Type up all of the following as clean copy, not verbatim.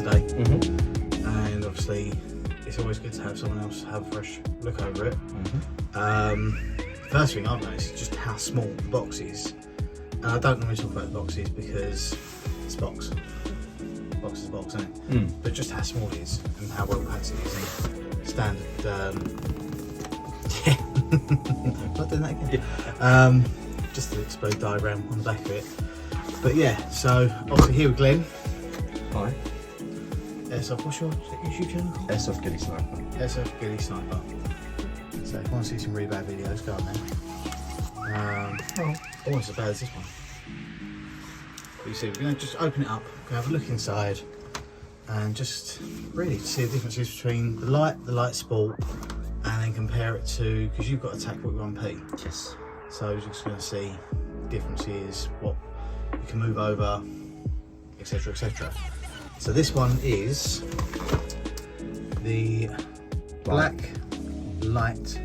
today, and obviously it's always good to have someone else have a fresh look over it. First thing I've noticed is just how small the box is. And I don't normally talk about the boxes because it's box. Box is box, isn't it? But just how small it is and how well packed it is. And standard. Not doing that again. Just the explode diagram on the back of it. But yeah, so obviously here with Glenn. Hi. Airsoft, what's your YouTube channel called? Airsoft Ghillie Sniper. Airsoft Ghillie Sniper. So if you want to see some really bad videos, go on there. Almost as bad as this one. But you see, we're going to just open it up, go have a look inside, and just really see the differences between the Lite Sport, and then compare it to, because you've got a TAC-41 Yes. So you're just going to see differences, what you can move over, etc, etc. So this one is the black Lite.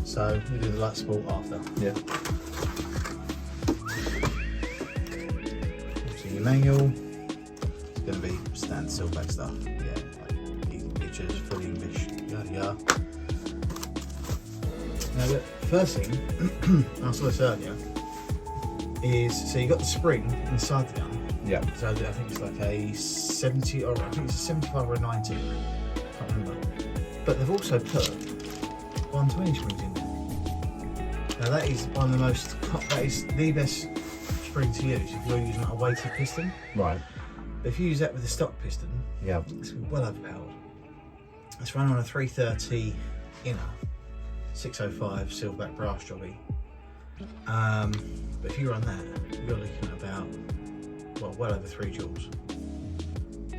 So we do the Lite Sport after. Yeah. Obviously your manual, it's going to be standard Silverback stuff. Yeah, like easy pictures, full English, yada yada. Now the first thing, I saw this earlier, is so you got the spring inside the gun. Yeah. So I think it's like a 70, or I think it's a 75 or a 90. Can't remember. But they've also put 120 springs in there. Now that is one of the most, that is the best spring to use if you're using a weighted piston. Right. But if you use that with a stock piston, Yeah. it's well overpowered. It's run on a 330 inner, 605 Silverback brass jobby. But if you run that, you're looking at about, well over 3 joules.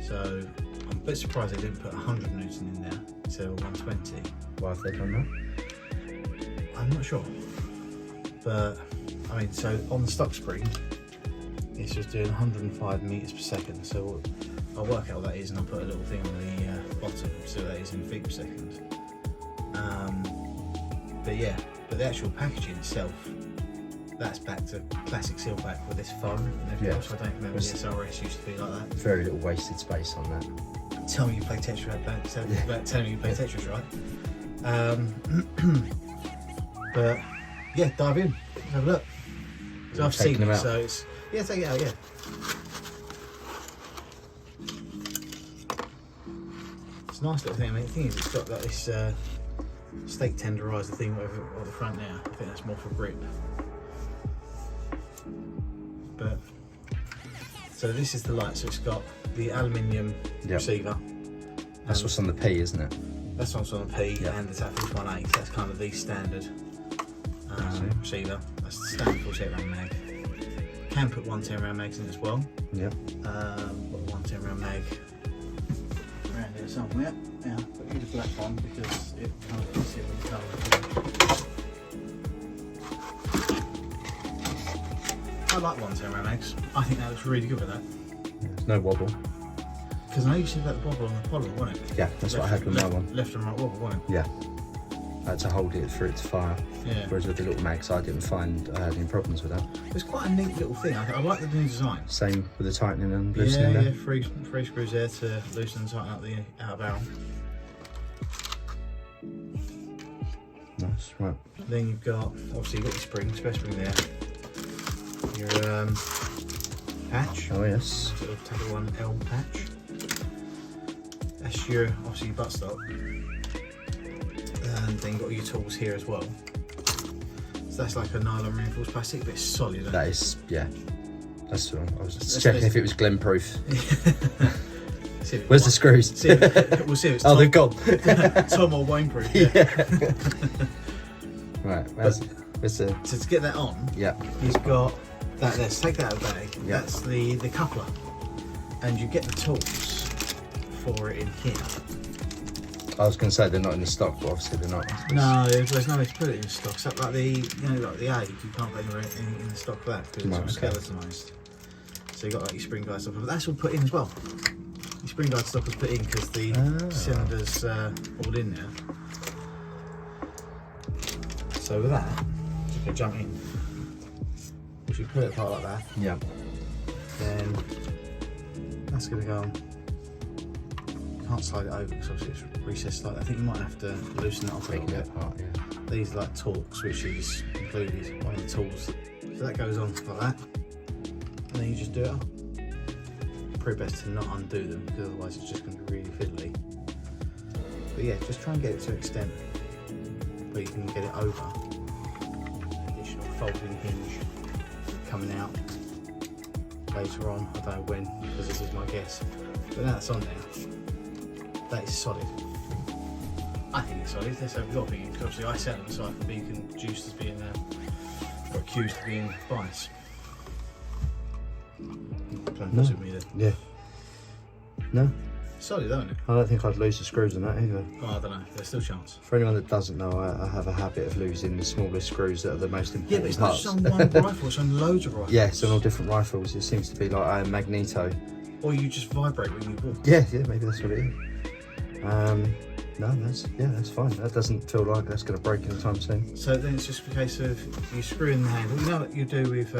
So I'm a bit surprised they didn't put 100 Newton in there instead of 120. Why have they done that? I'm not sure. But I mean, so on the stock spring, it's just doing 105 meters per second. So I'll work out what that is, and I'll put a little thing on the bottom so that is in feet per second. But yeah, but the actual packaging itself, that's back to classic Silverback with this foam and everything else. I don't remember the SRS used to be like that. Very little wasted space on that. Tell me you play Tetris, tell me you play Tetris, right? But yeah, dive in, have a look. So I've seen it, so it's, yeah, take it out, yeah. It's a nice little thing. I mean, the thing is, it's got like this steak tenderizer thing over at the front now. I think that's more for grip. But so this is the Lite, so it's got the aluminium receiver. That's what's on the P, isn't it? That's what's on the P, and the TAC-41 Lite. That's kind of the standard receiver. That's the standard 48 round mag. Can put 110 round mags in as well. Yeah. Got a 110 round mag around here somewhere. Yeah, but use a black one because it kind of fits it with the colour. I like 110 round mags. I think that looks really good with that. There's no wobble. Because I know you said about the wobble on the Apollo, wasn't it? Yeah, that's what I had with my one. Left and right wobble, wasn't it? Yeah. I had to hold it for it to fire. Yeah. Whereas with the little mags, I didn't find I had any problems with that. It's quite a neat little thing. I like the new design. Same with the tightening and loosening Yeah, there. three screws there to loosen and tighten up the outer barrel. Nice, right. Then you've got, obviously you've got your spring, spare spring there. Your patch. Oh yes. Little TAC-41 L patch. That's your, obviously your buttstock. And then you've got your tools here as well. So that's like a nylon reinforced plastic, but it's solid. That is, yeah. That's what I was just checking if it was Glen proof. Where's the screws? We'll see if it's oh, they've gone. Tom or Wayne proof. Yeah. Right, where's the... So to get that on, you've got that there. So take that out of the bag. Yeah. That's the coupler. And you get the tools for it in here. I was going to say they're not in the stock, but obviously they're not. No, there's no way to put it in stock. So like the, you know, like the A, you can't put anywhere in the stock for that because it's all skeletonized. So you got like your spring guide stuff, but that's all put in as well. Your spring guide stuff was put in because the cylinders all in there. So with that, you can jump in. If you put it apart like that, Yeah. then that's going to go on can't slide it over because obviously it's recessed slightly. I think you might have to loosen it off a little bit. Apart, yeah. These are like torque switches included, one of the tools. So that goes on like that, and then you just do it up. Probably best to not undo them because otherwise it's just going to be really fiddly. But yeah, just try and get it to an extent where you can get it over. Additional folding hinge coming out later on, I don't know when, because this is my guess. But now it's on there, that is solid. I think it's solid. Let's have your opinion, because obviously I sell them so I can be accused as being biased. No. Me then. Yeah. No, Solid, don't it? I don't think I'd lose the screws on that either. Oh, I don't know. There's still a chance. For anyone that doesn't know, I have a habit of losing the smallest screws that are the most Yeah, important but it's not parts. just on one rifle, it's on loads of rifles. Yes, on all different rifles. It seems to be like a magneto. Or you just vibrate when you walk. Yeah, maybe that's what it is. No, that's fine. That doesn't feel like that's going to break anytime soon. So then it's just a case of you screw in the handle. You know what you do with,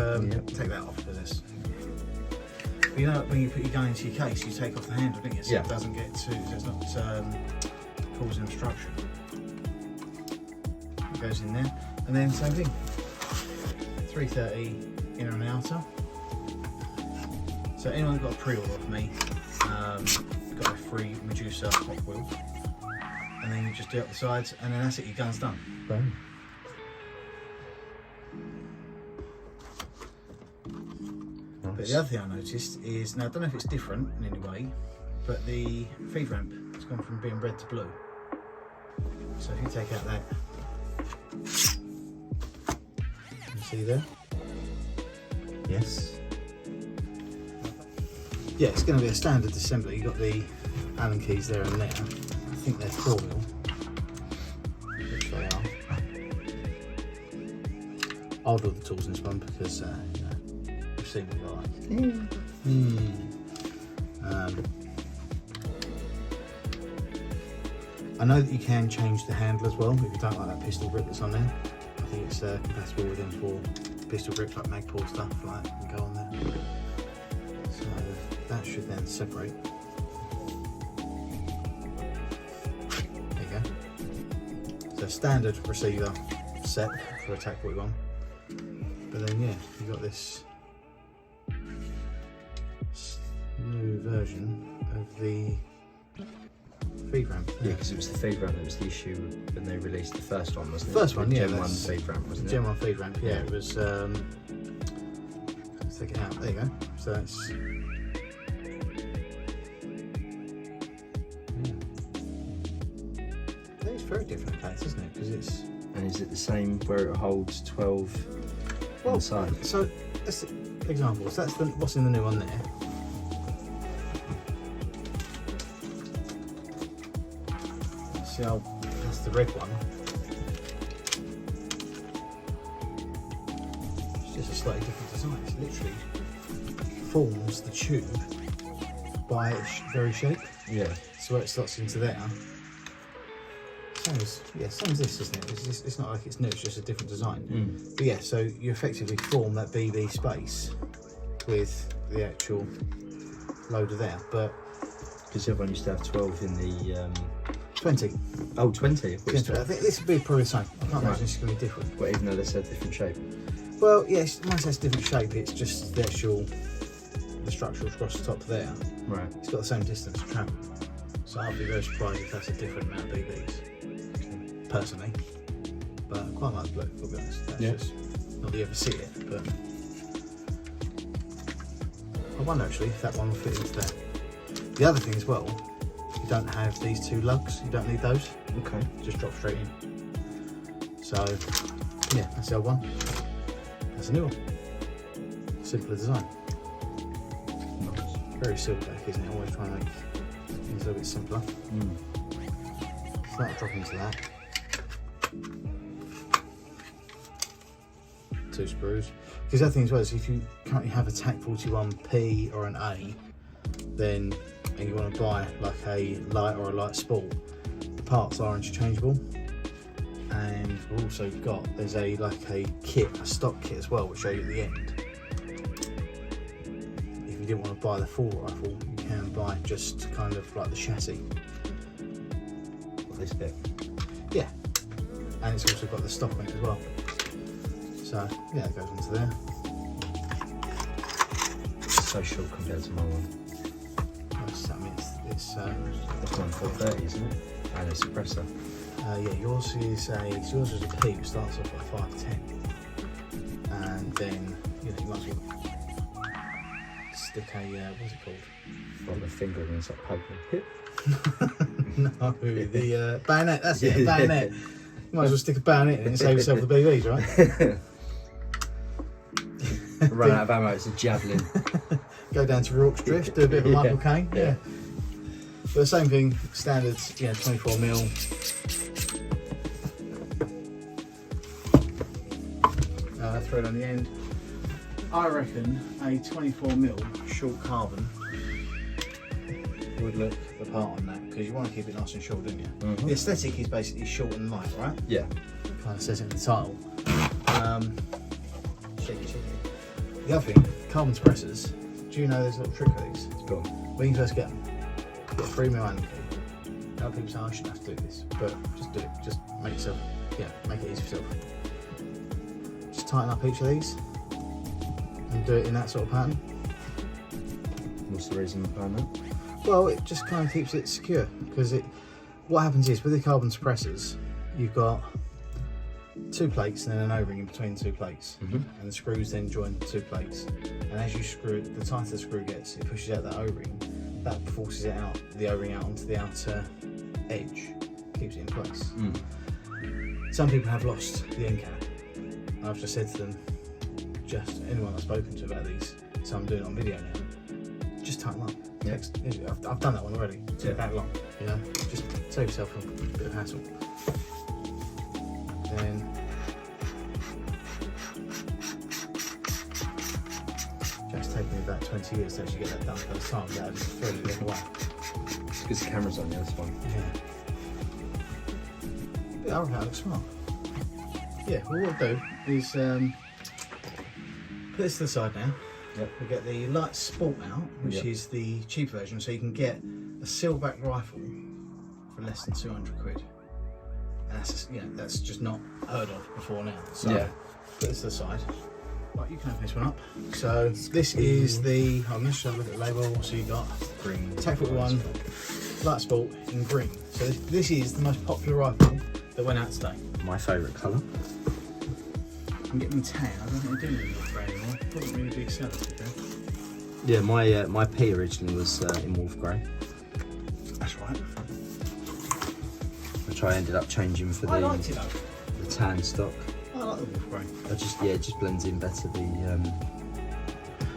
take that off for this. But you know when you put your gun into your case, you take off the handle, don't you? So Yeah. it doesn't get so it's not causing obstruction. It goes in there. And then same thing. 330 inner and outer. So anyone got a pre-order of me, got a free Medusa hot wheel. And then you just do up the sides, and then that's it, your gun's done. Boom. But the other thing I noticed is, now I don't know if it's different in any way, but the feed ramp has gone from being red to blue. So if you take out that, you see there? Yes. Yeah, it's going to be a standard assembly. You've got the Allen keys there and there. I think they're 4mm, which they are. I'll do the tools in this one because, you know, we've seen what they're like. I know that you can change the handle as well if you don't like that pistol grip that's on there. I think it's compatible with M4 pistol grips like Magpul stuff like that can go on there. So that should then separate. There you go. So standard receiver set for a TAC-41. But then yeah, you've got this new version of the feed ramp. Yeah, because it was the feed ramp that was the issue when they released the first one, wasn't it? First one, yeah. Gen 1 feed ramp, wasn't it? Gen 1 feed ramp, yeah. It was, let's take it out, there you go. So it's, it's very different case, isn't it? Because it's... And is it the same where it holds 12 on the side? So, that's examples. That's what's in the new one there. See how that's the red one. It's just a slightly different design. It literally forms the tube by its very shape. Yeah. So where it slots into there. Same as this, isn't it? It's not like it's new, it's just a different design. But yeah, so you effectively form that BB space with the actual loader there. But Because everyone used to have 12 in the... 20. Oh, 20? I think this would be probably the same. I can't imagine this is going to be different. Well, even though they said different shape. Well, yes, mine says different shape. It's just the actual, the structure across the top there. Right. It's got the same distance to travel. So I'll be very surprised if that's a different amount of BBs. Personally, but I quite like blue, to be honest. That's just not that you ever see it, but I wonder actually if that one will fit into that. The other thing as well, you don't have these two lugs, you don't need those. Okay. Just drop straight in. So yeah, that's the old one. That's a new one. Simpler design. Nice. Very Silverback, isn't it? Always trying to make things a little bit simpler. So that'll drop into that. 2 screws. Because the other thing as well is if you currently have a TAC-41P or an A, then and you want to buy like a light or a light sport, the parts are interchangeable. And we've also got, there's a kit, a stock kit as well, which show you at the end. If you didn't want to buy the full rifle, you can buy just kind of like the chassis. This bit. Yeah, and it's also got the stock on it as well. So yeah, it goes into there. It's so short compared to my one. I mean, it's That's one 430, isn't it? And a suppressor. yeah, yours is a P. It starts off at 510, and then you might as well stick a what's it called? Like the finger and it's like poker. No, the bayonet. That's it, a bayonet. You might as well stick a bayonet in and save yourself the BBs, right? Run out of ammo, it's a javelin. Go down to Rorke's Drift, do a bit of a Michael Caine. Yeah. But the same thing, standard, 24mm. Thread on the end. I reckon a 24mm short carbon would look the part on that, because you want to keep it nice and short, don't you? Mm-hmm. The aesthetic is basically short and light, right? Yeah. Kind of says it in the title. Shake it. The other thing, carbon suppressors. Do you know there's a little trick with these? Go on. When you first get them, get a 3mm Allen key. A lot of people say I shouldn't have to do this, but just do it. Just make yourself, make it easy for yourself. Just tighten up each of these and do it in that sort of pattern. What's the reason behind that? Well, it just kind of keeps it secure, because what happens is with the carbon suppressors, you've got 2 plates and then an O-ring in between 2 plates, and the screws then join the 2 plates. And as you screw it, the tighter the screw gets, it pushes out that O-ring, that forces it out, the O-ring out onto the outer edge, keeps it in place. Some people have lost the end cap. I've just said to them, just anyone I've spoken to about these, so I'm doing it on video now, just tighten up. Yeah. I've done that one already. It took that long, just save yourself a bit of hassle. Then just taking me about 20 years to actually get that done first time, that I just threw it the other way. It's because the camera's on the other one. Yeah. I reckon that looks smart. Yeah, well, what we'll do is put this to the side now. Yep. We'll get the Lite Sport out, which is the cheaper version, so you can get a Silverback rifle for less than 200 quid. And that's just not heard of before now. So put this to the side. Right, you can open this one up. So this is the, I'm going to show a look at the label. So you got Green. TAC-41 Lite Sport in green. So this is the most popular rifle that went out today. My favourite colour. You can get them in tan. I don't think they do them in grey anymore. Wasn't really a big seller, okay? Yeah, my P originally was in wolf grey, That's right. which I ended up changing for I liked it though. the tan stock. I like the wolf grey. It just blends in better.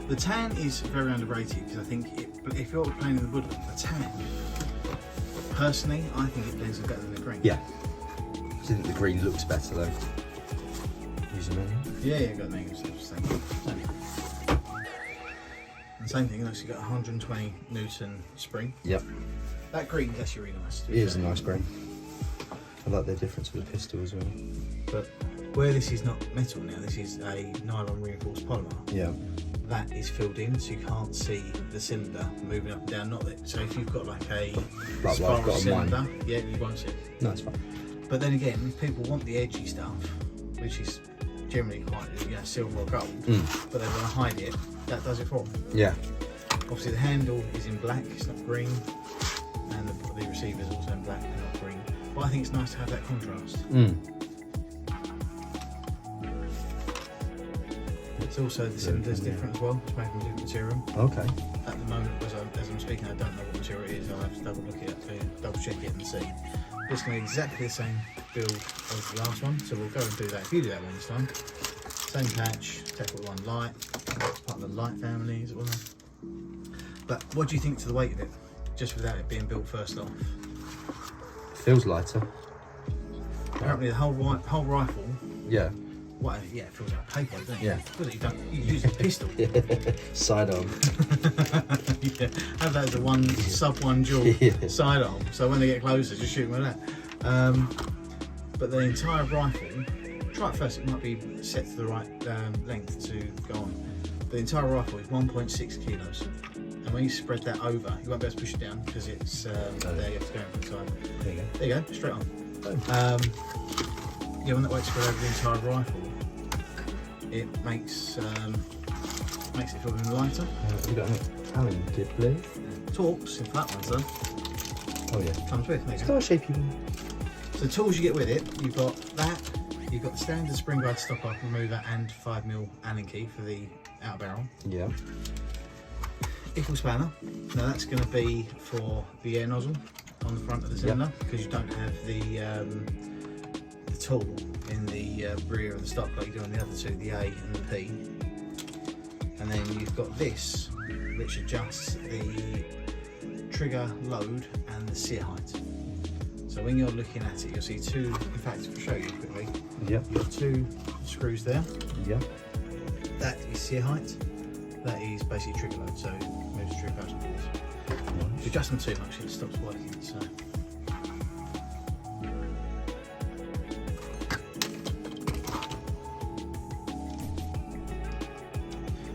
The tan is very underrated, because I think if you're playing in the woodland, the tan, personally, I think it blends in better than the green. Yeah. I think the green looks better though. Use a menu. Yeah, got negatives. Same thing. And same thing. You've got 120 Newton spring. Yep. That green is actually really nice. It is a nice green. I like the difference with the pistol as well. But where this is not metal now, this is a nylon reinforced polymer. Yeah. That is filled in, so you can't see the cylinder moving up and down. Not that. So if you've got like a Like spiral I've got on cylinder, mine. yeah, you won't see it. No, it's fine. But then again, if people want the edgy stuff, which is generally quite silver or gold, but they want to hide it, that does it for them. Yeah. Obviously the handle is in black, it's not green, and the receiver is also in black and not green. But I think it's nice to have that contrast. It's also, the cylinder's different as well, it's made from different material. Okay. At the moment, as I'm speaking, I don't know what material it is. I'll have to double look it up to double check it and see. It's going to be exactly the same build as the last one, so we'll go and do that. If you do that one this time, same patch, TAC-41 Lite, part of the Lite family as well. But what do you think to the weight of it, just without it being built first off? Feels lighter. Apparently the whole rifle, Yeah. it feels like paper, doesn't it? Yeah. You use a pistol. Sidearm. Yeah, have that as a sub-1 jaw sidearm, so when they get closer, just shoot them with that. But the entire rifle, try it first, it might be set to the right length to go on. The entire rifle is 1.6 kilos, and when you spread that over, you won't be able to push it down because it's there. You have to go in for the side. There you go. There you go, straight on. Yeah, when that weight's spread over the entire rifle, it makes it feel a bit lighter. Have you got an Allen kit, please? Torques, if that one's done. Oh yeah. Comes with. There you go. Star shapey one. So the tools you get with it, you've got that, you've got the standard spring guide stopper remover and 5mm Allen key for the outer barrel. Yeah. Ickle spanner. Now that's going to be for the air nozzle on the front of the cylinder because you don't have the tool in the rear of the stock like you do on the other two, the A and the P. And then you've got this, which adjusts the trigger load and the sear height. So when you're looking at it, you'll see two, in fact, I'll show you quickly. Yep. You've got two screws there. Yep. That is sear height. That is basically trigger load, so it moves the trigger back and forth. If you adjust them too much, it stops working. So.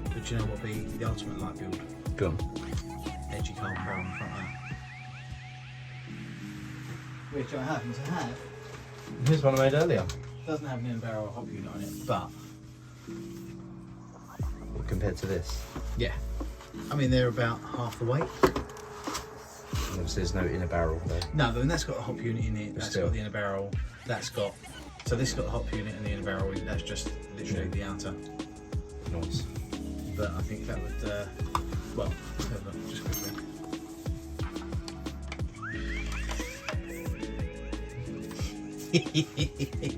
But do you know what would be the ultimate light build? Go on. Edgy carbon barrel in front of that. Which I happen to have. Here's one I made earlier. Doesn't have an in barrel or hop unit on it, but Compared to this. yeah. I mean, they're about half the weight. Obviously there's no inner barrel there. No, but that's got a hop unit in it, that's still. got the inner barrel, that's got, so this got a hop unit and the inner barrel, that's just literally the outer. Nice. But I think that would, well, let's have a look, just quickly.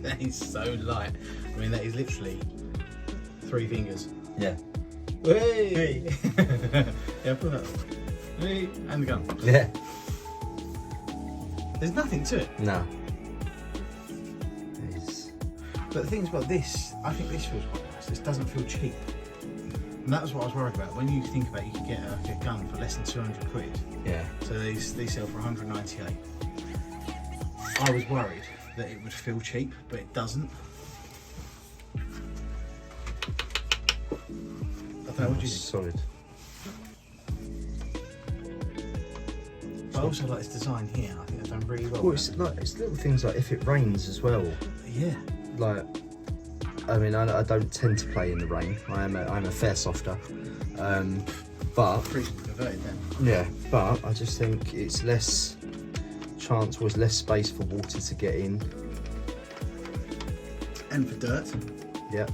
That is so light. I mean, that is literally 3 fingers. Yeah. Hey! Yeah, put that. Hey, and the gun. Yeah. There's nothing to it. No. But the thing is about this, I think this feels quite nice. This doesn't feel cheap. And that was what I was worried about. When you think about it, you can get a gun for less than 200 quid. Yeah. So they sell for 198. I was worried that it would feel cheap, but it doesn't. I don't know, what do you think? Solid. But I also like this design here. I think they've done really well. Well, it's little things like if it rains as well. Yeah. Like, I mean, I don't tend to play in the rain. I'm a fair softer. But Pretty converted then. yeah, but I just think it's less chance, was less space for water to get in. And for dirt. Yeah.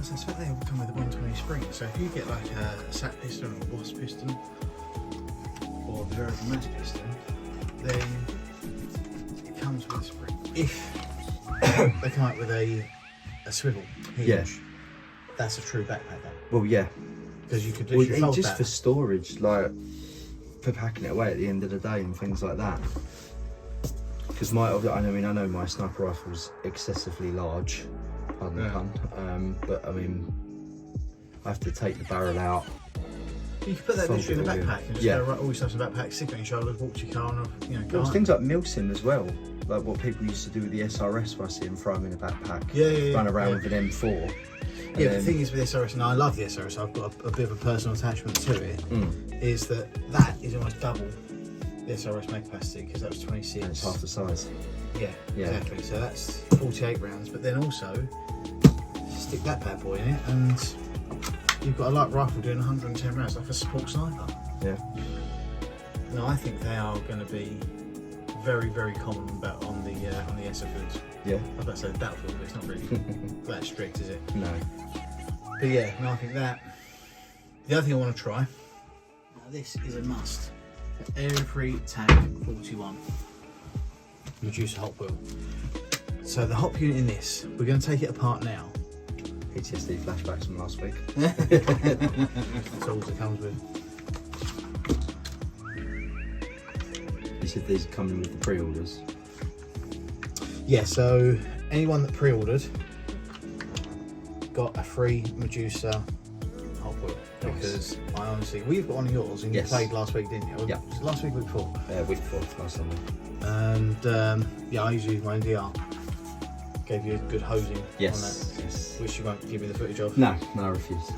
So I expect they all come with a 120 spring. So if you get like a sat piston or a wasp piston or a variable mass piston, then it comes with a spring. If they come out with a swivel hinge, Yeah. that's a true backpack though. Well, yeah. Because you could literally fold just that. for storage, like for packing it away at the end of the day and things like that. Because I know my sniper rifle's excessively large, pardon the pun. But I mean, I have to take the barrel out. You could put that fold literally in it the all in. backpack and just Yeah. go, right, all your stuff's in the backpack, stick it on your shoulders, walk to your car and go There's on. things like Milsim as well, like what people used to do with the SRS, where I see them throw them in a backpack, run around with an M4. Yeah, but the thing is with the SRS, and I love the SRS, I've got a bit of a personal attachment to it, is that is almost double the SRS mag capacity, because that was 26. And it's half the size. Yeah, exactly. So that's 48 rounds, but then also stick that bad boy in it, and you've got a light rifle doing 110 rounds, like a support sniper. Yeah. No, I think they are going to be very, very common on the SF foods. Yeah. I was about to say the battlefield, but it's not really that strict, is it? No. But yeah, no, I think that. The other thing I want to try, now this is a must, every TAC-41 Medusa hop wheel. So the hop unit in this, we're going to take it apart now. PTSD flashbacks from last week. That's all it comes with. You said these are coming with the pre-orders. Yeah, so anyone that pre-ordered got a free Medusa hop wheel. Nice. Because I honestly, we've got one of yours and you played last week, didn't you? Yeah. Was it last week or week before? Week 4, last Sunday. And yeah, I usually use my NDR. gave you a good hosing Yes, on that. yes. Which you won't give me the footage of. No, I refuse.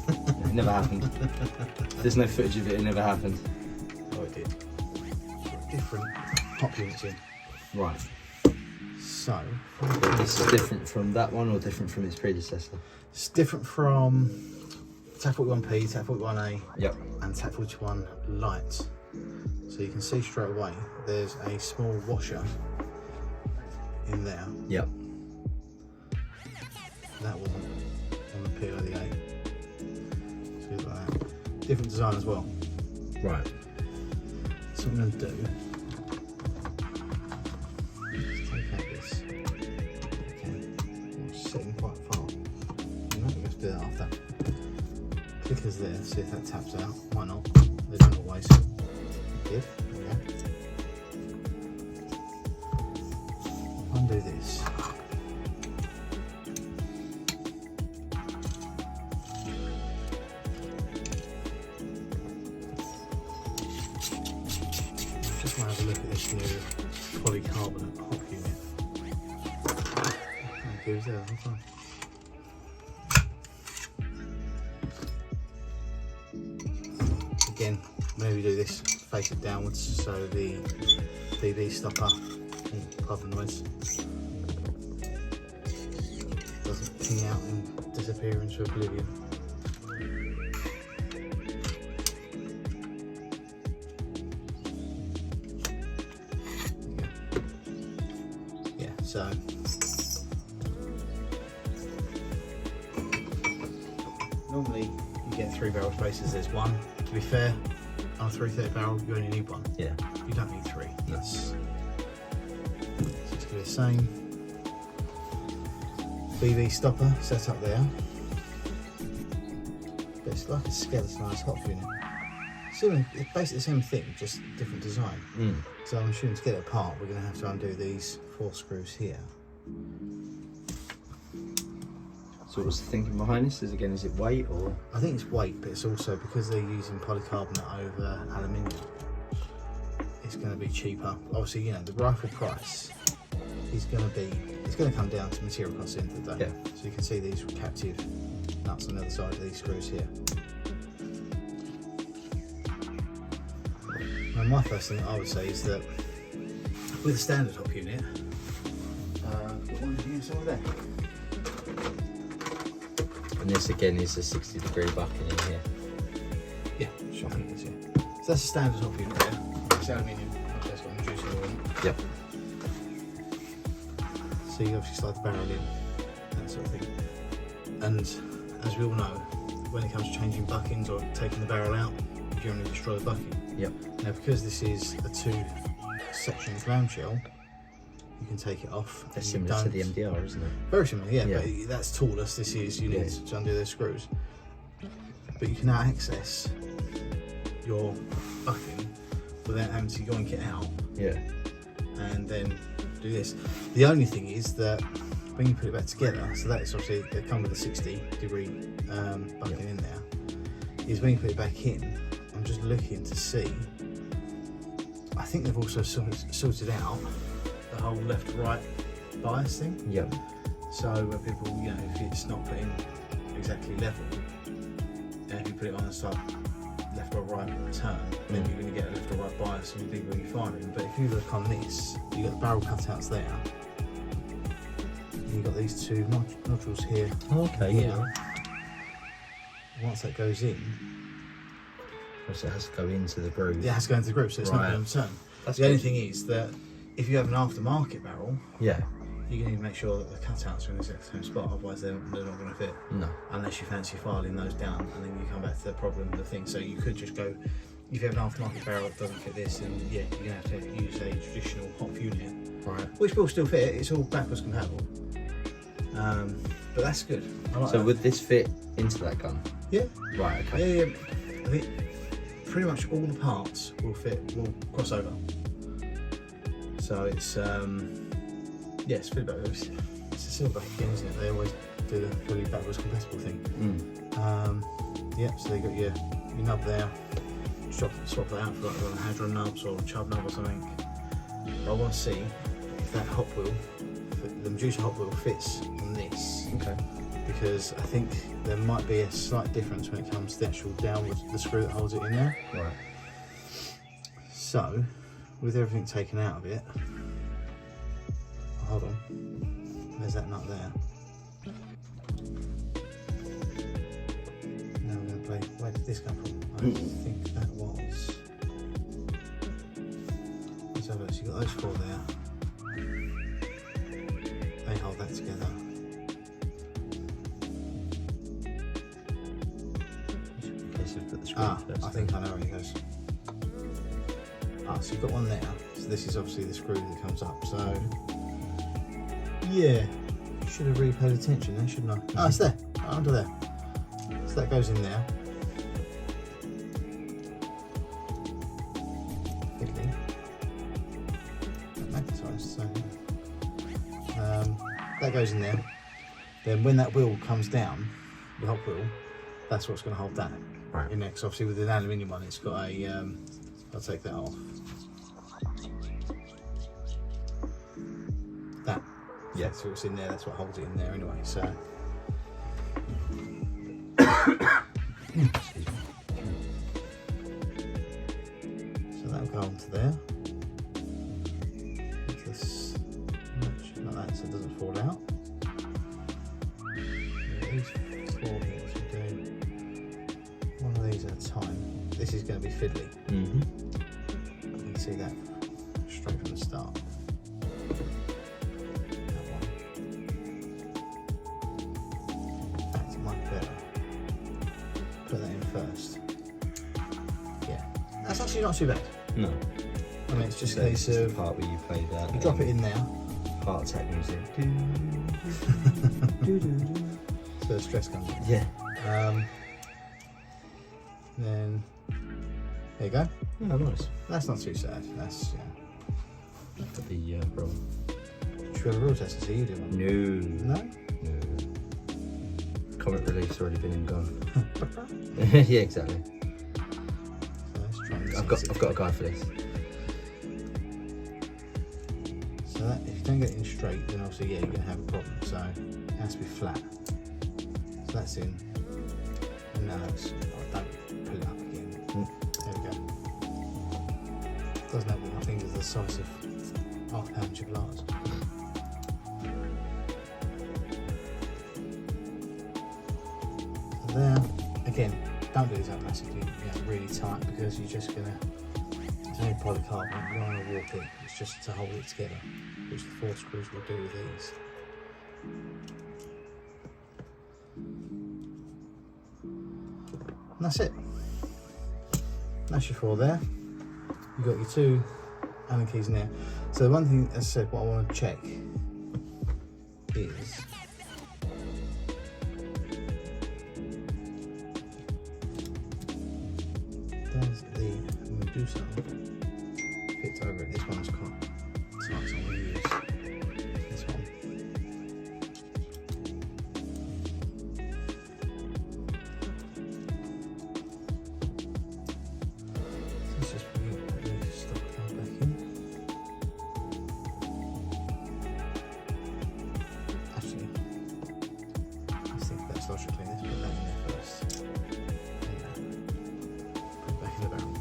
It never happened. There's no footage of it, it never happened. Oh, it did. Different hop units in. Right. So, This is different from that one or different from its predecessor? it's different from TAC-41P, TAC-41A, Yep. and TAC-41 Lite. So you can see straight away there's a small washer in there. Yep. That wasn't on the P or the A. So look like that. Different design as well. Right. So what I'm going to do is take out this. Okay. I'm sitting quite far. I'm not going to do that after. Clicker's there, see if that taps out. Why not? They don't always. It did. There we go. Undo this. Just want to have a look at this new polycarbonate hop unit. It goes there the whole time. Again, maybe do this, face it downwards so the BB stopper, pardon the noise, doesn't ping out and disappear into oblivion. Yeah, so normally you get 3 barrel spaces, there's one. To be fair, on a 330 barrel you only need one. Yeah. You don't need 3. That's just do the same. BB stopper set up there. But it's like a skeletonized hop unit. Similar, it's basically the same thing, just different design. Mm. So I'm assuming to get it apart, we're going to have to undo these 4 screws here. So what's the thinking behind this? Is it weight or? I think it's weight, but it's also because they're using polycarbonate over aluminium. It's going to be cheaper. Obviously, you know, the rifle price is going to be, it's going to come down to material costs at the end of the day. Yeah. So you can see these captive nuts on the other side of these screws here. Now, my first thing I would say is that with a standard hop unit, got one here somewhere there. And this again is a 60-degree bucking in here. Yeah, shocking it is, yeah. So that's a standard hop unit there. It's aluminium, so it's got a reducing oil in it. Yep. So you obviously slide the barrel in, that sort of thing. And as we all know, when it comes to changing buckings or taking the barrel out, you generally destroy the bucking. Yep. Now because this is a 2-section clamshell, you can take it off. That's similar to the MDR, isn't it? Very similar, yeah, but that's toolless. This is, you need to undo those screws. But you can now access your bucking without having to yoink it out. Yeah. And then do this. The only thing is that when you put it back together, so that is obviously, they come with a 60-degree bucking in there, is when you put it back in, I'm just looking to see, I think they've also sorted out the whole left-right bias thing. Yep. So where people, you know, if it's not put in exactly level, and if you put it on a side left or right turn, then you're going to get a left or right bias and you think where you're firing. But if you look on this, you've got the barrel cutouts there, and you've got these 2 nodules here. Okay, yeah. Once that goes in, So it has to go into the groove. it has to go into the groove, so it's not going to turn. The only thing is that if you have an aftermarket barrel, Yeah. you're going to need to make sure that the cutouts are in the exact same spot, otherwise they're not going to fit. No. Unless you fancy filing those down, and then you come back to the problem of the thing. So you could just go, if you have an aftermarket barrel that doesn't fit this, then yeah, you're going to have to use a traditional hop unit, Right. which will still fit. It's all backwards compatible. But that's good. I like So that. would this fit into that gun? Yeah. Right. Okay. Yeah. I think pretty much all the parts will cross over. So it's yeah, it's fully backwards. It's a Silverback again, isn't it? They always do the fully backwards compatible thing. Yeah, so they got your nub there. Swap that out for like one of the Hadron nubs or Chubb nub or something. But I want to see if that hop wheel the Medusa hot wheel fits on this. Okay. Because I think there might be a slight difference when it comes to the actual downward, the screw that holds it in there. Right. So, with everything taken out of it, hold on, there's that nut there. Now we're going to play, where did this come from? I think that was, let's have a look, so you've got those 4 there. They hold that together. I think I know where he goes. So you've got one there. So this is obviously the screw that comes up. So yeah, should have really paid attention there, shouldn't I? Oh, it's there, under there. So that goes in there. Fiddly. Magnetised, so yeah. That goes in there. Then when that wheel comes down, the hot wheel, that's what's going to hold that. Right. In next, obviously with an aluminium one, it's got a. I'll take that off. That. Yeah. So it's in there. That's what holds it in there anyway. So. So that'll go onto there. This like that, so it doesn't fall out. These 4 here should do. One of these at a time. This is going to be fiddly. You can see that straight from the start. That one. In fact, it might be better. Put that in first. Yeah, that's actually not too bad. No. I mean, it's just a case of the part where you play that. you drop it in there. Heart attack music. So the stress comes in. Yeah. Then there you go. Oh, nice. That's not too sad. That's yeah. Got the problem. Should we have a real test and see you do one? No. No? No. Comet relief's already been and gone. Yeah, exactly. So let's try and I've got a guy for this. So that, if you don't get it in straight, then obviously yeah, you're gonna have a problem. So it has to be flat. So that's in. And now that's, don't pull it up again. There we go. Doesn't help with my fingers the size of £half-pound chocolates. So there, again, don't do this up massively, really tight, because you're just gonna, it's only polycarbonate, you don't want to warp it, it's just to hold it together, which the 4 screws will do with these. And that's it. That's your 4 there. You've got your 2 Allen keys in there. So the one thing, as I said, what I want to check is does the Medusa fit over it? This one's quite tight, so I'm going to use this one. Let's just put the stock card back in. Actually, let's think that's logically. Let's put that in there first. Put it back in the barrel.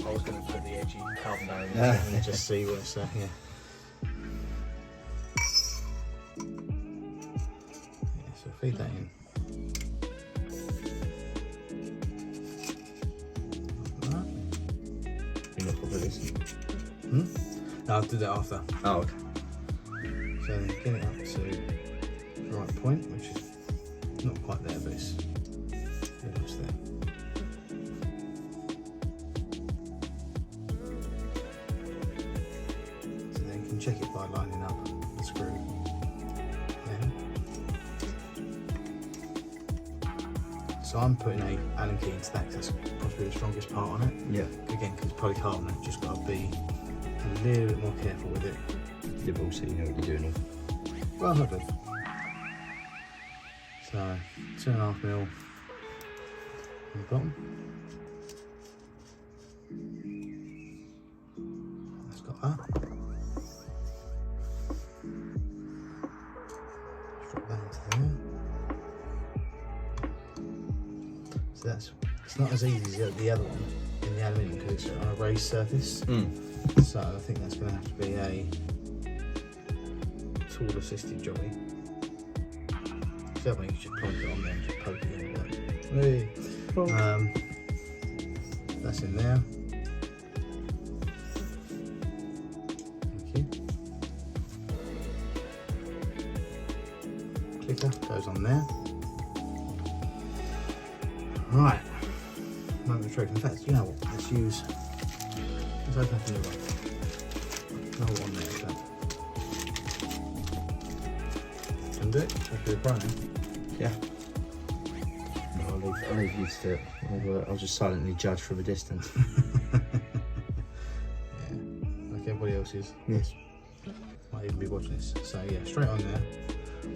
I was going to put the edgy carbon barrel in there and just see what's yeah. Yeah, so feed that in. You're not probably listening. No, I'll do that after. Oh, okay. So then get it up to the right point, which is not quite there, but it's almost there. So then you can check it by lining up the screw there. So I'm putting a Allen key into that because that's possibly the strongest part on it. Yeah. Again, because it's polycarbonate, just got to be a little bit more careful with it. Yeah, but also you know what you're doing. Well, not good. So 2.5 mil on the bottom. copper. Drop that into there. So it's not as easy as the other one in the aluminium because it's on a raised surface. So I think that's going to have to be a tool assisted jobby. So that way you just plonk it on there and just poke it in. Hey. That's in there. Thank you. Clicker goes on there. Right. Moment of truth. In fact, you know what? Let's open up the new one. No one there, so. Can do it. I'll do it right now. Yeah. No, I'll leave you to it. I'll just silently judge from a distance. Yeah. Like everybody else is. Yes. Might even be watching this. So yeah, straight on there.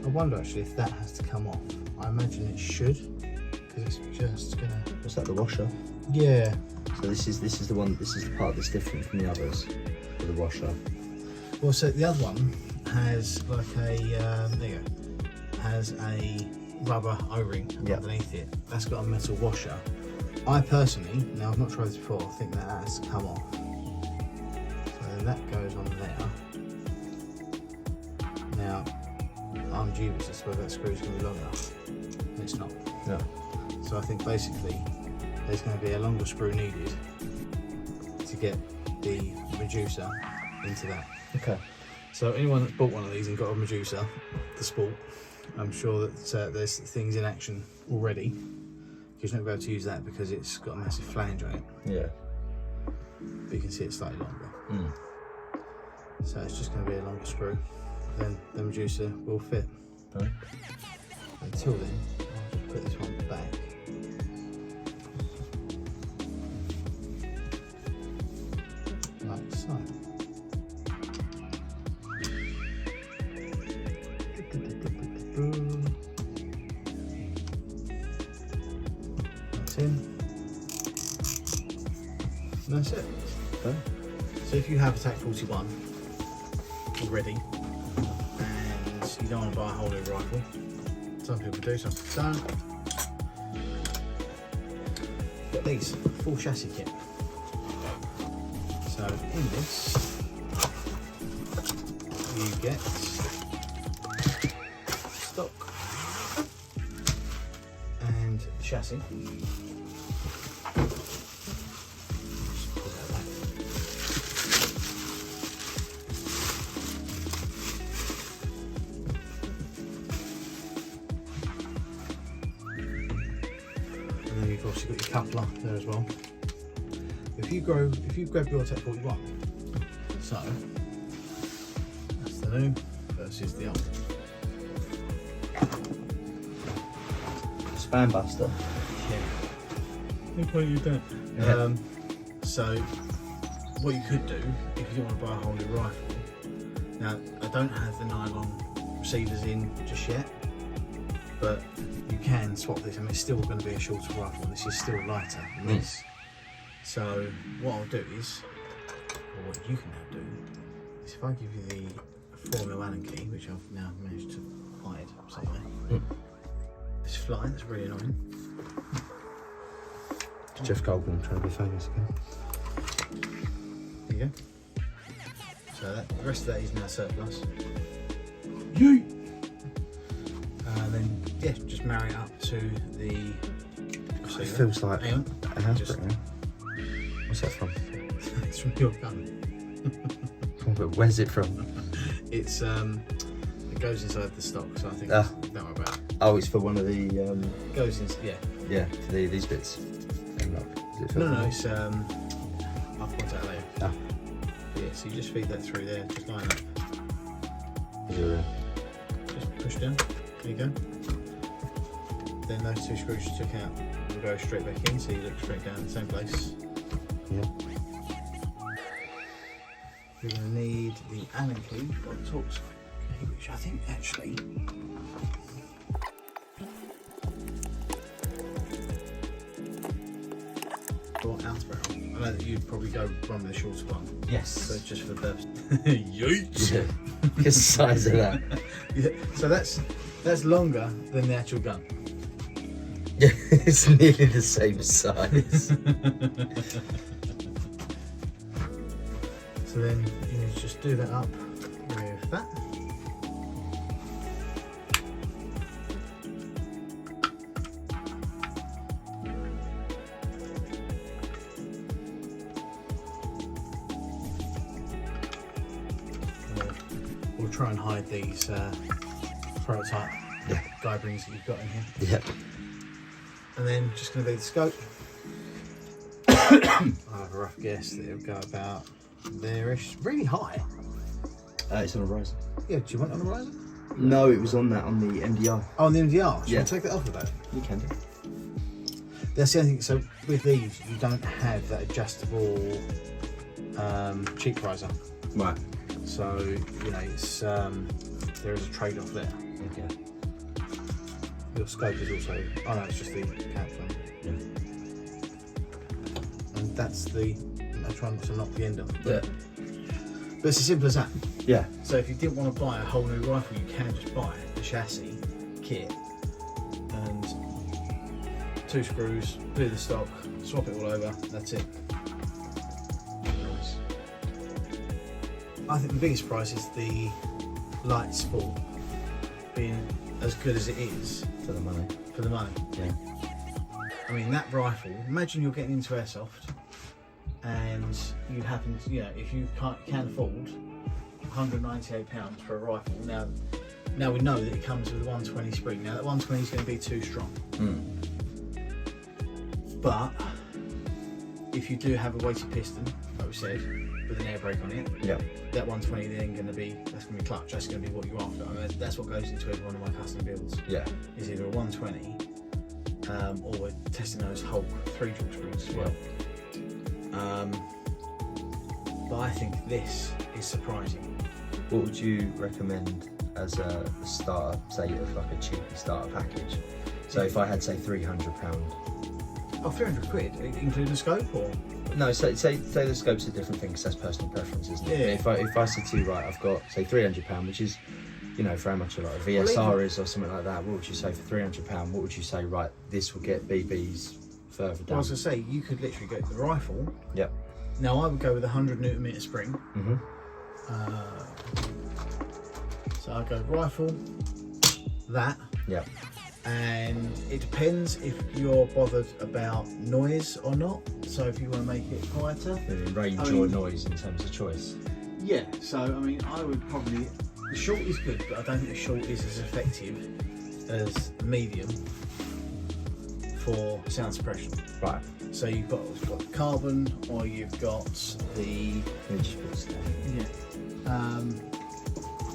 I wonder actually if that has to come off. I imagine it should, because it's just gonna. What's that? The washer. Yeah. So this is the one. This is the part that's different from the others. For the washer. Well, so the other one has like a there you go. Has a rubber O-ring underneath it. That's got a metal washer. I personally, now I've not tried this before, think that has to come off. So then that goes on there. Now, I'm dubious as to whether that screw is going to be long enough. And it's not. No. So I think basically there's going to be a longer screw needed to get the reducer into that. Okay. So anyone that's bought one of these and got a reducer, the Sport, I'm sure that there's things in action already. You're not going to be able to use that because it's got a massive flange on it. Yeah. But you can see it's slightly longer. So it's just going to be a longer screw. Then the reducer will fit. Right. Until then, I'll just put this one back. Like so. That's in. And that's it. Okay. So if you have a TAC-41 already and you don't want to buy a whole new rifle, some people do, some people don't. But these full chassis kit. So in this you get stock and chassis. Just pull that back. And then you've also got your coupler there as well. If you grab your TAC-41, so that's the new versus the old. Spam buster. Yeah. What you done? So what you could do if you want to buy a whole new rifle. Now I don't have the nylon receivers in just yet, but you can swap this. I mean, it's still going to be a shorter rifle. This is still lighter than this. So what I'll do is, or what you can now do, is if I give you the 4mm Allen key, which I've now managed to hide safely. This fly that's really annoying. Jeff Goldblum trying to be famous again. There you go. So that, the rest of that is now surplus. Yeet! And then yeah, just marry it up to the. It feels like hang on. a house Just- brick now. What's that from? It's from your gun. But where's it from? It's it goes inside the stock, so I think Ah. don't worry about it. Oh, it's for one of the Goes in, yeah. for these bits. Hang on. Is it for No, it's I'll point out later. Ah. Yeah, so you just feed that through there, just line up, Is there just push down. There you go. Then those two screws you took out will go straight back in, so you look straight down in the same place. yeah. You're going to need the Allen key or the Torx key, which I think actually or out barrel. I know that you'd probably go run with the shorter one. Yes. So just for the purpose. Yeet. Yeah. The size of that. Yeah. So that's longer than the actual gun. Yeah, it's nearly the same size. So then you need to just do that up with that. We'll try and hide these prototype guide rings that you've got in here. Yep. And then just going to be the scope. I have a rough guess that it'll go about there-ish. Really high. It's on a riser. Yeah, do you want it on the riser? No, it was on that, on the MDR. Oh, on the MDR? Should Yeah. I take that off of that? You can do. That's the only thing. So with these, you don't have that adjustable cheek riser. Right. So, you know, it's there is a trade-off there. Okay. Your scope is also, oh no, it's just the cap one. Yeah. And that's the, I'm trying not to knock the end off. Yeah. But it's as simple as that. Yeah. So if you didn't want to buy a whole new rifle, you can just buy the chassis kit and 2 screws, do the stock, swap it all over, that's it. Nice. I think the biggest price is the Lite Sport being as good as it is For the money. for the money. Yeah. I mean, that rifle, imagine you're getting into airsoft and you happen to, you know, if you can afford £198 for a rifle, now we know that it comes with a 120 spring. Now that 120 is going to be too strong. But if you do have a weighted piston, like we said, with an air brake on it, Yeah. that 120 then going to be, that's going to be clutch, that's going to be what you're after. I mean, that's what goes into every one of my custom builds. Yeah. Is either a 120 or we're testing those Hulk 3 dual springs as well. But I think this is surprising. What would you recommend as a starter, say if like a cheapy starter package? So if I had say £300. Oh, 300 quid, including the scope, or? No, say the scope's a different thing because that's personal preference, isn't it? Yeah. If I said to you, right, I've got say £300, which is, you know, for how much like a VSR is or something like that, what would you say for £300? What would you say, right, this will get BBs further down? Well, as I say, you could literally go to the rifle. Yep. Now I would go with a 100 Nm spring. Mm-hmm. So I'd go rifle, that. Yep. And it depends if you're bothered about noise or not. So if you want to make it quieter. Range I mean, or noise in terms of choice. Yeah, so I mean, I would probably, the short is good, but I don't think the short is as effective as the medium for sound suppression. Right. So you've got carbon, or you've got the, Let me just put this down.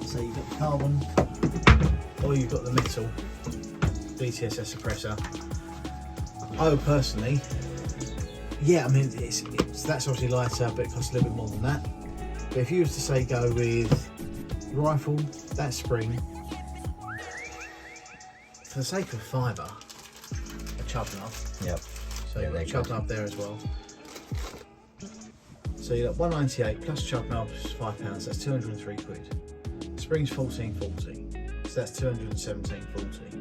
so you've got the carbon, or you've got the metal BTSS suppressor. I would personally, yeah, I mean, it's that's obviously lighter, but it costs a little bit more than that. But if you was to say go with rifle, that spring, for the sake of fibre, a chub nub. Yep. So Yeah, you've got they're a chub good. nub there as well. So you've got 198 plus chub nub is £5, that's 203 quid. Spring's 14.40, so that's 217.40.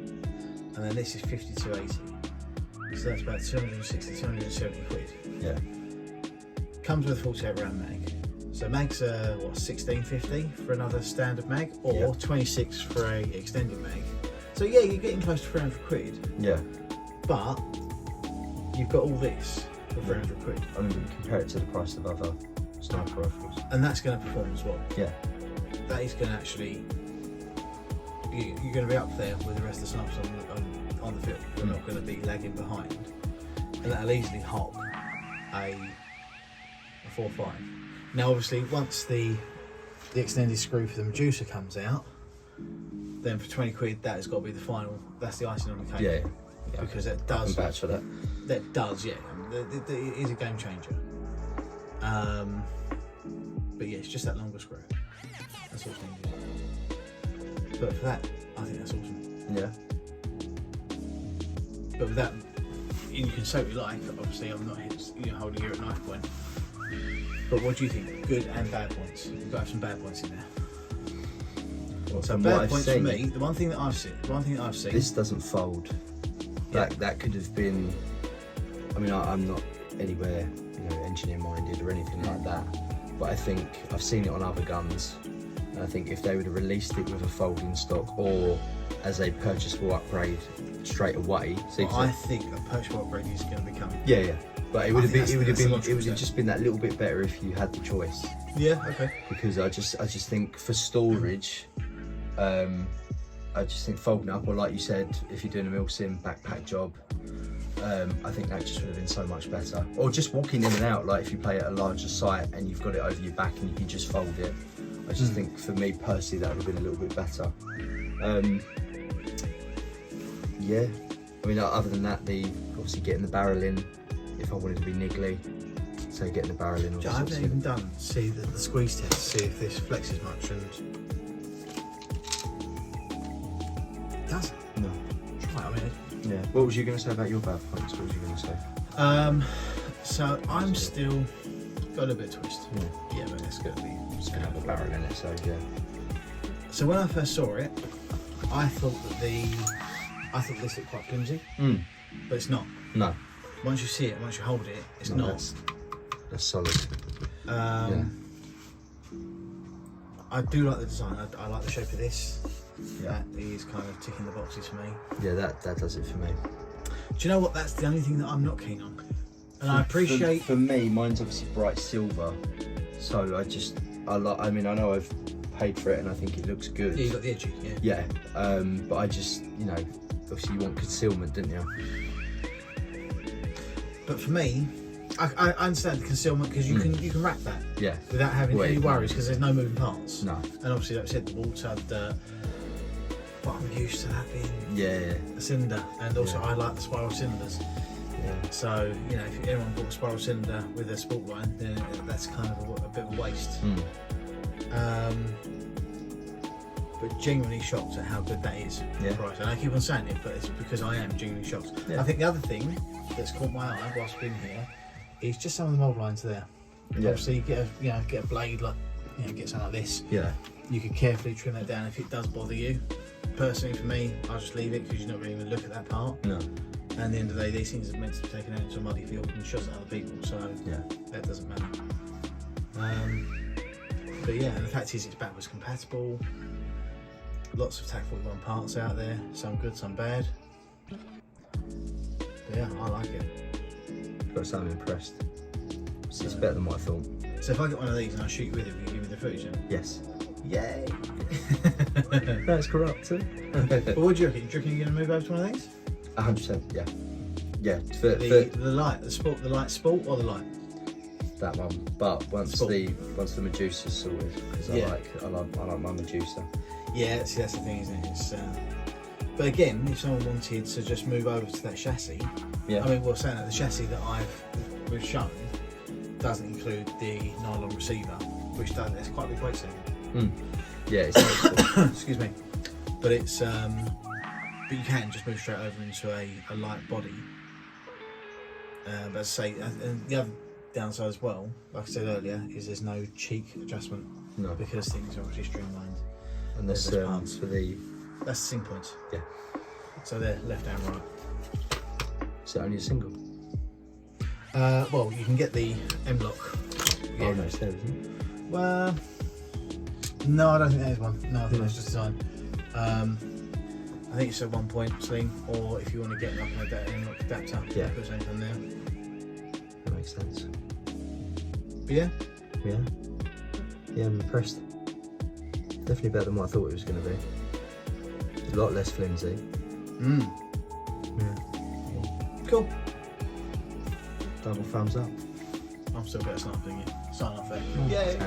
And then this is 52.80, so that's about 260, 270 quid. Yeah. Comes with a 48 round mag. So mags are what, 16.50 for another standard mag, or Yeah. 26 for a extended mag. So yeah, you're getting close to 300 quid, Yeah. but you've got all this for 300 quid. I mean, compare it to the price of other sniper rifles. And that's going to perform as well. Yeah. That is going to actually, you're going to be up there with the rest of the snipers on the field. You're not going to be lagging behind, and that'll easily hop a 4.5. Now, obviously, once the extended screw for the Medusa comes out, then for 20 quid, that has got to be the final. That's the icing on the cake. Yeah. Yeah. Because that I does. can vouch for that. That does, yeah. It is a game changer. But yeah, it's just that longer screw. That's all it's needed. But for that, I think that's awesome. Yeah. But with that, you can say what you like. Obviously, I'm not holding you at knife point. But what do you think? Good and bad points. You've got to have some bad points in there. Well, So from what bad I've points for seen, me. The one thing that I've seen. this doesn't fold. That could have been. I mean, I'm not anywhere, engineer minded or anything like that. But I think I've seen it on other guns, and I think if they would have released it with a folding stock or as a purchasable upgrade straight away. So I think a purchasable upgrade is going to become. Yeah. But it would have been. It would have been. It would step. have just been that little bit better if you had the choice. Yeah. Okay. Because I just think for storage, I just think folding up, or like you said, if you're doing a milsim backpack job, I think that just would have been so much better. Or just walking in and out, like if you play at a larger site and you've got it over your back and you can just fold it. I just think for me personally that would have been a little bit better. Yeah, I mean other than that, obviously getting the barrel in, if I wanted to be niggly, so getting the barrel in. I haven't even done the squeeze test, see if this flexes much, and it doesn't. No. Try it, I mean. Yeah. What was you going to say about your bad points? What was you going to say? So I'm still got a little bit of twist. Yeah, but it's going to be. It's going to have a barrel in it, so yeah. So when I first saw it, I thought this looked quite flimsy, but it's not. No. Once you see it, once you hold it, it's not. That's solid. I do like the design. I like the shape of this. Yeah. That is kind of ticking the boxes for me. Yeah, that does it for me. Do you know what? That's the only thing that I'm not keen on. And I appreciate. For me, mine's obviously bright silver, so I know I've paid for it and I think it looks good. Yeah, you got the edgy. Yeah. But I just, obviously you want concealment, didn't you? But for me, I understand the concealment because you can wrap that. Yeah. Without having any worries because there's no moving parts. No. And obviously, like I said, the water, dirt. But I'm used to that being a cylinder, and also I like the spiral cylinders. Yeah. So if anyone bought a spiral cylinder with a sport line, then that's kind of a bit of a waste. But genuinely shocked at how good that is. Yeah. Price. And I keep on saying it, but it's because I am genuinely shocked. Yeah. I think the other thing that's caught my eye whilst I've been here is just some of the mould lines there. Yeah. Obviously, you get a blade like get something like this. Yeah. You could carefully trim that down if it does bother you. Personally, for me, I'll just leave it because you're not really going to look at that part. No. And at the end of the day, these things are meant to be taken out into a muddy field and shot at other people, so that doesn't matter. But yeah, and the fact is it's backwards compatible. Lots of TAC-41 parts out there, some good, some bad. But yeah, I like it. Got so I'm impressed. It's better than what I thought. So if I get one of these and I shoot you with it, will you give me the footage then? Yes. Yay! That's corrupt too. But what do you reckon? Do you reckon you're going to move over to one of these? 100%, yeah. Yeah, The light, the light sport or the light? That one. But once the Medusa's sorted, because I like my Medusa. Yeah, see that's the thing, isn't it? It's, but again, if someone wanted to just move over to that chassis, I mean, we're saying that the chassis that we've shown doesn't include the nylon receiver, which it's quite a big weight saving. Yeah, it's excuse me, but it's but you can just move straight over into a light body. But as I say, and the other downside as well, like I said earlier, is there's no cheek adjustment. No. Because things are obviously streamlined. And there's parts for the. That's the sync points. Yeah. So they're left and right. Is it only a single? Well, you can get the M-lock. Yeah. Oh no, it's there, isn't it? Well, no, I don't think there's one. No, I think that's just design. I think it's a 1 point sling, or if you want to get like an M-lock adapter, put something on there. That makes sense. But yeah. Yeah. Yeah, I'm impressed. Definitely better than what I thought it was going to be. A lot less flimsy. Yeah. Cool. Double thumbs up. I'm still better sniping it. Sign off there. Yay!